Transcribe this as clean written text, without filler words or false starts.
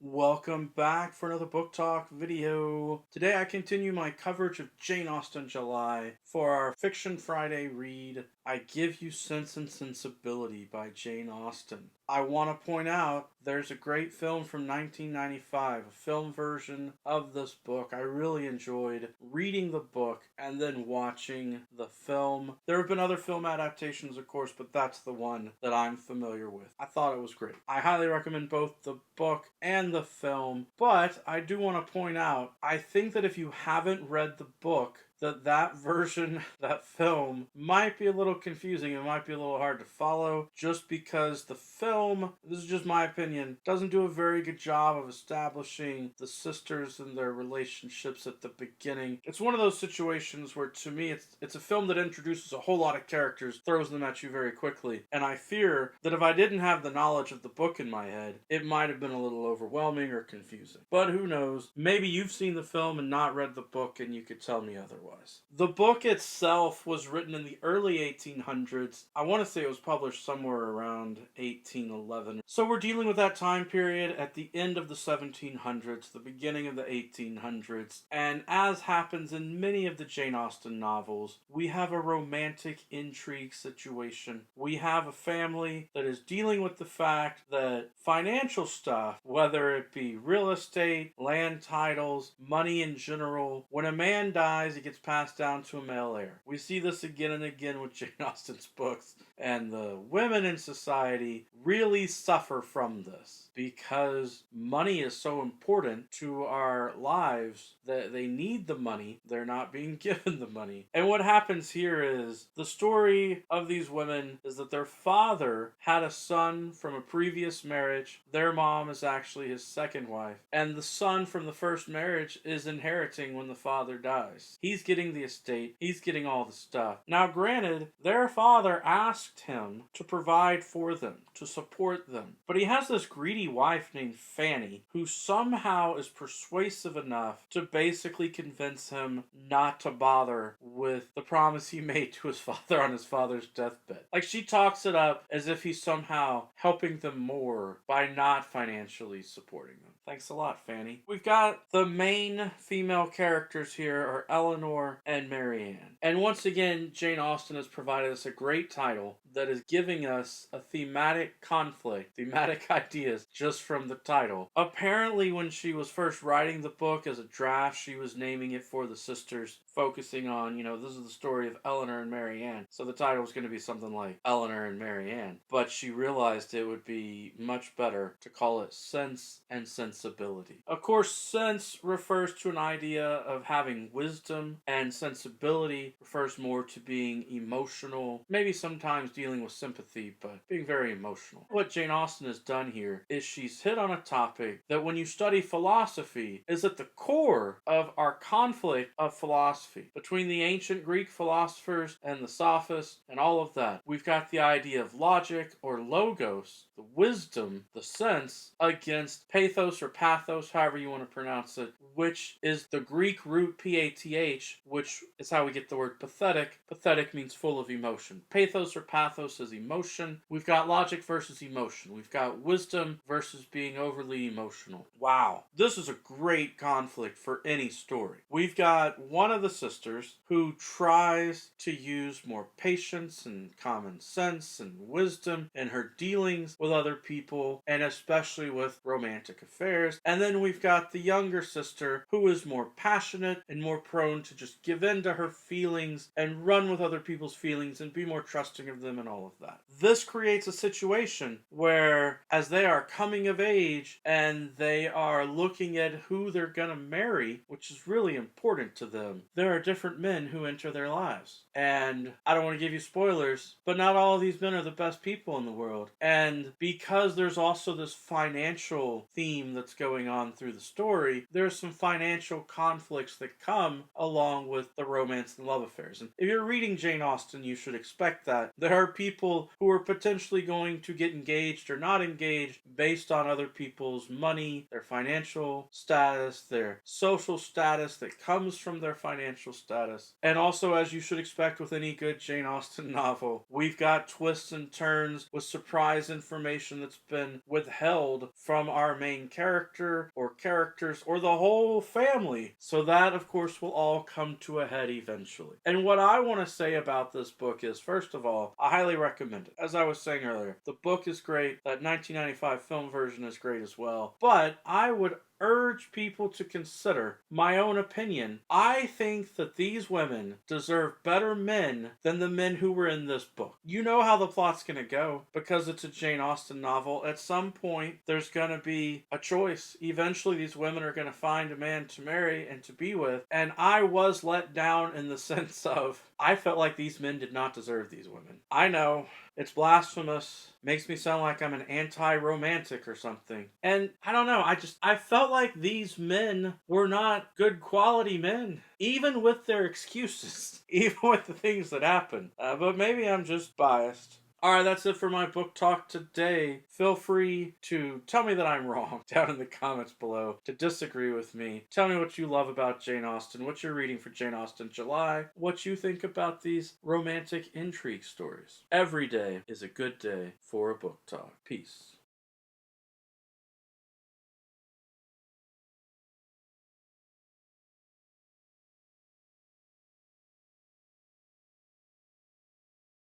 Welcome back for another book talk video. Today I continue my coverage of Jane Austen July. For our Fiction Friday read, I give you Sense and Sensibility by Jane Austen. I want to point out there's a great film from 1995, a film version of this book. I really enjoyed reading the book and then watching the film. There have been other film adaptations, of course, but that's the one that I'm familiar with. I thought it was great. I highly recommend both the book and the film, but I do want to point out, I think that if you haven't read the book, that version, that film, might be a little confusing. It might be a little hard to follow just because the film, this is just my opinion, doesn't do a very good job of establishing the sisters and their relationships at the beginning. It's one of those situations where, to me, it's a film that introduces a whole lot of characters, throws them at you very quickly, and I fear that if I didn't have the knowledge of the book in my head, it might have been a little overwhelming or confusing. But who knows? Maybe you've seen the film and not read the book and you could tell me otherwise. The book itself was written in the early 1800s. I want to say it was published somewhere around 1811. So we're dealing with that time period at the end of the 1700s, the beginning of the 1800s. And as happens in many of the Jane Austen novels, we have a romantic intrigue situation. We have a family that is dealing with the fact that financial stuff, whether it be real estate, land titles, money in general, when a man dies, it gets passed down to a male heir. We see this again and again with Jane Austen's books, and the women in society really suffer from this because money is so important to our lives that they need the money. They're not being given the money. And what happens here is the story of these women is that their father had a son from a previous marriage. Their mom is actually his second wife. And the son from the first marriage is inheriting when the father dies. He's getting the estate. He's getting all the stuff. Now, granted, their father asked him to provide for them, to support them. But he has this greedy wife named Fanny who somehow is persuasive enough to basically convince him not to bother with the promise he made to his father on his father's deathbed. Like, she talks it up as if he's somehow helping them more by not financially supporting them. Thanks a lot, Fanny. We've got the main female characters here are Eleanor and Marianne. And once again, Jane Austen has provided us a great title that is giving us a thematic conflict, thematic ideas just from the title. Apparently, when she was first writing the book as a draft, she was naming it for the sisters, focusing on, this is the story of Eleanor and Marianne. So the title was going to be something like Eleanor and Marianne. But she realized it would be much better to call it Sense and Sensibility. Of course, sense refers to an idea of having wisdom, and sensibility refers more to being emotional, maybe sometimes dealing with sympathy, but being very emotional. What Jane Austen has done here is she's hit on a topic that when you study philosophy is at the core of our conflict of philosophy between the ancient Greek philosophers and the sophists and all of that. We've got the idea of logic or logos, the wisdom, the sense, against pathos or pathos, however you want to pronounce it, which is the Greek root path, which is how we get the word pathetic. Pathetic means full of emotion. Pathos or pathos is emotion. We've got logic versus emotion. We've got wisdom versus being overly emotional. Wow. This is a great conflict for any story. We've got one of the sisters who tries to use more patience and common sense and wisdom in her dealings with other people, and especially with romantic affairs. And then we've got the younger sister who is more passionate and more prone to just give in to her feelings and run with other people's feelings and be more trusting of them and all of that. This creates a situation where, as they are coming of age and they are looking at who they're going to marry, which is really important to them, there are different men who enter their lives. And I don't want to give you spoilers, but not all of these men are the best people in the world. And because there's also this financial theme that's going on through the story, there's some financial conflicts that come along with the romance and love affairs. And if you're reading Jane Austen, you should expect that. There are people who are potentially going to get engaged or not engaged based on other people's money, their financial status, their social status that comes from their financial status. And also, as you should expect with any good Jane Austen novel, we've got twists and turns with surprise information that's been withheld from our main character or characters or the whole family. So that, of course, will all come to a head eventually. And what I want to say about this book is, first of all, I highly recommend it. As I was saying earlier, the book is great. That 1995 film version is great as well. But I would urge people to consider my own opinion. I think that these women deserve better men than the men who were in this book. You know how the plot's going to go because it's a Jane Austen novel. At some point, there's going to be a choice. Eventually, these women are going to find a man to marry and to be with. And I was let down in the sense of I felt like these men did not deserve these women. I know it's blasphemous. Makes me sound like I'm an anti-romantic or something. And I don't know. I felt like these men were not good quality men. Even with their excuses. Even with the things that happen. But maybe I'm just biased. Alright, that's it for my book talk today. Feel free to tell me that I'm wrong down in the comments below, to disagree with me. Tell me what you love about Jane Austen, what you're reading for Jane Austen July, what you think about these romantic intrigue stories. Every day is a good day for a book talk. Peace.